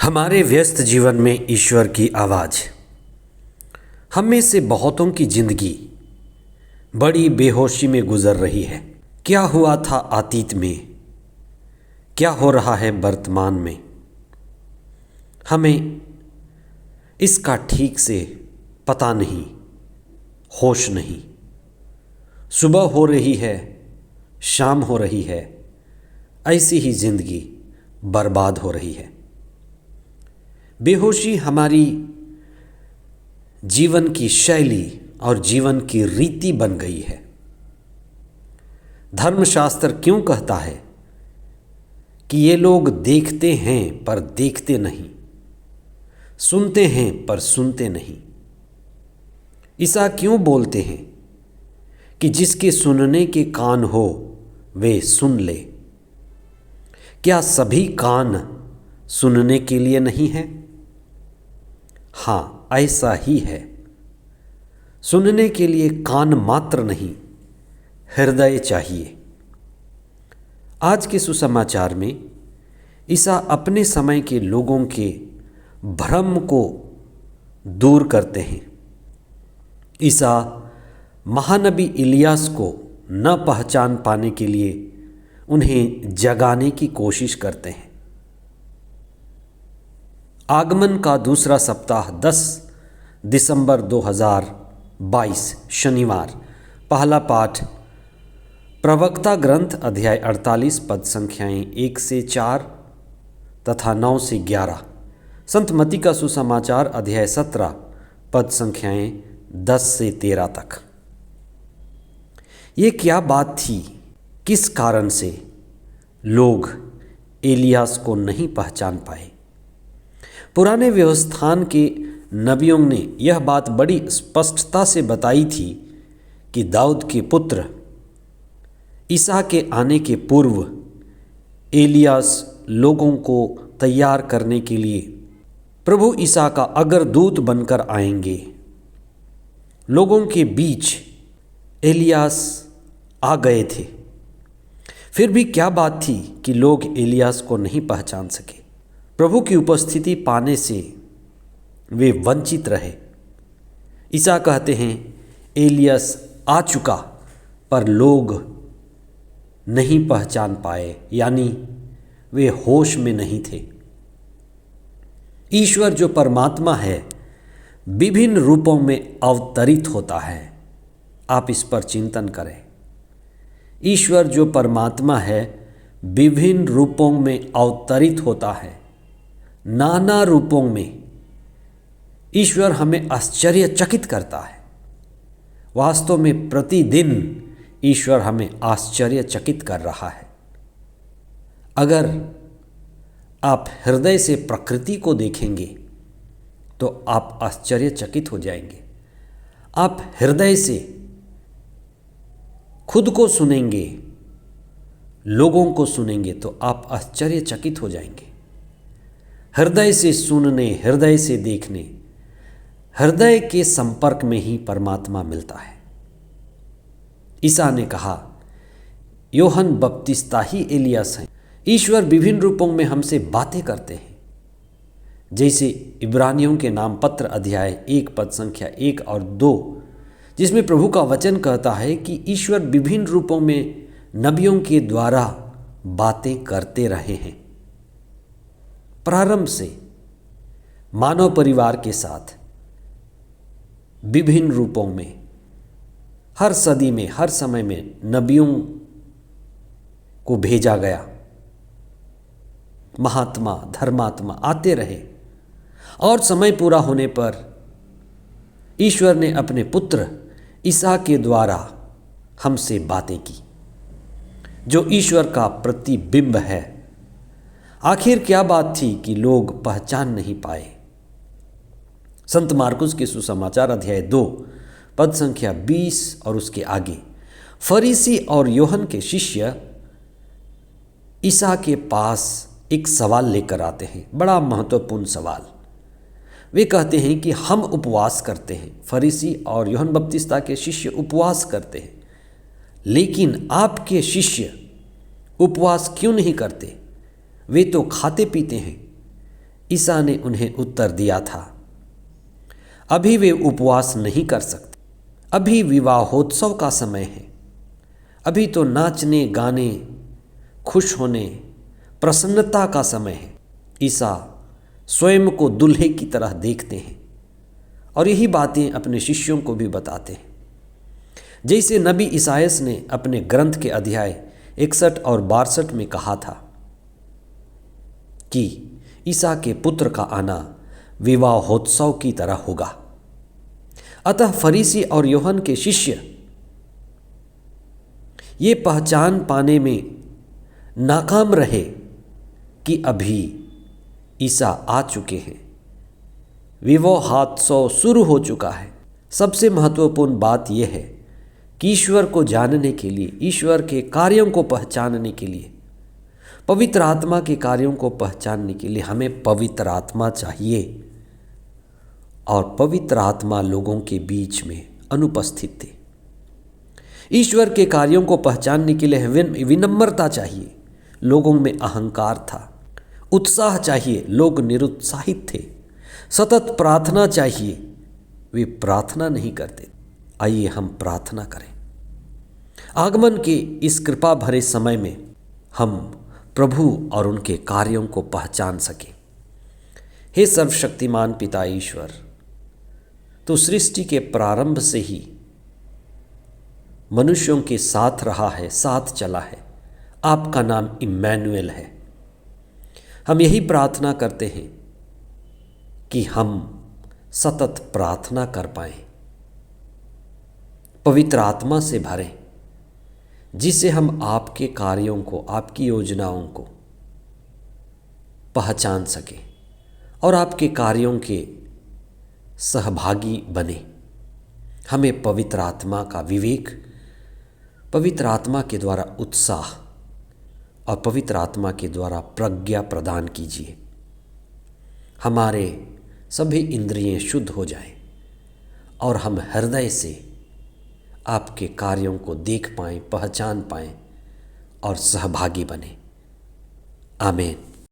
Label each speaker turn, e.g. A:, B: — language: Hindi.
A: हमारे व्यस्त जीवन में ईश्वर की आवाज़। हम में से बहुतों की जिंदगी बड़ी बेहोशी में गुजर रही है। क्या हुआ था अतीत में, क्या हो रहा है वर्तमान में, हमें इसका ठीक से पता नहीं, होश नहीं। सुबह हो रही है, शाम हो रही है, ऐसी ही जिंदगी बर्बाद हो रही है। बेहोशी हमारी जीवन की शैली और जीवन की रीति बन गई है। धर्मशास्त्र क्यों कहता है कि ये लोग देखते हैं पर देखते नहीं, सुनते हैं पर सुनते नहीं। ईसा क्यों बोलते हैं कि जिसके सुनने के कान हो वे सुन ले। क्या सभी कान सुनने के लिए नहीं है? हाँ, ऐसा ही है। सुनने के लिए कान मात्र नहीं, हृदय चाहिए। आज के सुसमाचार में ईसा अपने समय के लोगों के भ्रम को दूर करते हैं। ईसा महानबी इलियास को न पहचान पाने के लिए उन्हें जगाने की कोशिश करते हैं। आगमन का दूसरा सप्ताह 10 दिसंबर 2022 शनिवार। पहला पाठ प्रवक्ता ग्रंथ अध्याय 48 पद संख्याएं 1 से 4 तथा 9 से 11। संत मत्ती का सुसमाचार अध्याय 17 पद संख्याएं 10 से 13 तक। ये क्या बात थी? किस कारण से लोग एलियास को नहीं पहचान पाए? पुराने व्यवस्थान के नबियों ने यह बात बड़ी स्पष्टता से बताई थी कि दाऊद के पुत्र ईसा के आने के पूर्व एलियास लोगों को तैयार करने के लिए प्रभु ईसा का अग्रदूत बनकर आएंगे। लोगों के बीच एलियास आ गए थे। फिर भी क्या बात थी कि लोग एलियास को नहीं पहचान सके? प्रभु की उपस्थिति पाने से वे वंचित रहे। ईसा कहते हैं एलियास आ चुका, पर लोग नहीं पहचान पाए, यानी वे होश में नहीं थे। ईश्वर जो परमात्मा है विभिन्न रूपों में अवतरित होता है। आप इस पर चिंतन करें। ईश्वर जो परमात्मा है विभिन्न रूपों में अवतरित होता है। नाना रूपों में ईश्वर हमें आश्चर्यचकित करता है। वास्तव में प्रतिदिन ईश्वर हमें आश्चर्यचकित कर रहा है। अगर आप हृदय से प्रकृति को देखेंगे तो आप आश्चर्यचकित हो जाएंगे। आप हृदय से खुद को सुनेंगे, लोगों को सुनेंगे तो आप आश्चर्यचकित हो जाएंगे। हृदय से सुनने, हृदय से देखने, हृदय के संपर्क में ही परमात्मा मिलता है। ईसा ने कहा यूहन्ना बपतिस्ता ही एलियास हैं। ईश्वर विभिन्न रूपों में हमसे बातें करते हैं, जैसे इब्रानियों के नाम पत्र अध्याय 1 पद संख्या 1 और 2, जिसमें प्रभु का वचन कहता है कि ईश्वर विभिन्न रूपों में नबियों के द्वारा बातें करते रहे हैं। प्रारंभ से मानव परिवार के साथ विभिन्न रूपों में, हर सदी में, हर समय में नबियों को भेजा गया। महात्मा, धर्मात्मा आते रहे और समय पूरा होने पर ईश्वर ने अपने पुत्र ईसा के द्वारा हमसे बातें की, जो ईश्वर का प्रतिबिंब है। आखिर क्या बात थी कि लोग पहचान नहीं पाए? संत मार्कुस के सुसमाचार अध्याय 2 पद संख्या 20 और उसके आगे फरीसी और यूहन्ना के शिष्य ईसा के पास एक सवाल लेकर आते हैं, बड़ा महत्वपूर्ण सवाल। वे कहते हैं कि हम उपवास करते हैं। फरीसी और यूहन्ना बपतिस्ता के शिष्य उपवास करते हैं, लेकिन आपके शिष्य उपवास क्यों नहीं करते? वे तो खाते पीते हैं। ईसा ने उन्हें उत्तर दिया था, अभी वे उपवास नहीं कर सकते, अभी विवाहोत्सव का समय है, अभी तो नाचने गाने खुश होने प्रसन्नता का समय है। ईसा स्वयं को दूल्हे की तरह देखते हैं और यही बातें अपने शिष्यों को भी बताते हैं। जैसे नबी ईसायास ने अपने ग्रंथ के अध्याय 61 और 62 में कहा था कि ईसा के पुत्र का आना विवाहोत्सव की तरह होगा। अतः फरीसी और यूहन्ना के शिष्य ये पहचान पाने में नाकाम रहे कि अभी ईसा आ चुके हैं, विवाहोत्सव शुरू हो चुका है। सबसे महत्वपूर्ण बात यह है कि ईश्वर को जानने के लिए, ईश्वर के कार्यों को पहचानने के लिए, पवित्र आत्मा के कार्यों को पहचानने के लिए हमें पवित्र आत्मा चाहिए और पवित्र आत्मा लोगों के बीच में अनुपस्थित थे। ईश्वर के कार्यों को पहचानने के लिए विनम्रता चाहिए, लोगों में अहंकार था। उत्साह चाहिए, लोग निरुत्साहित थे। सतत प्रार्थना चाहिए, वे प्रार्थना नहीं करते। आइए हम प्रार्थना करें। आगमन के इस कृपा भरे समय में हम प्रभु और उनके कार्यों को पहचान सकें। हे सर्वशक्तिमान पिता ईश्वर, तो सृष्टि के प्रारंभ से ही मनुष्यों के साथ रहा है, साथ चला है। आपका नाम इम्मैनुएल है। हम यही प्रार्थना करते हैं कि हम सतत प्रार्थना कर पाएं, पवित्र आत्मा से भरें, जिससे हम आपके कार्यों को, आपकी योजनाओं को पहचान सकें और आपके कार्यों के सहभागी बने। हमें पवित्र आत्मा का विवेक, पवित्र आत्मा के द्वारा उत्साह और पवित्र आत्मा के द्वारा प्रज्ञा प्रदान कीजिए। हमारे सभी इंद्रियां शुद्ध हो जाएं और हम हृदय से आपके कार्यों को देख पाएं, पहचान पाएं और सहभागी बने। आमीन।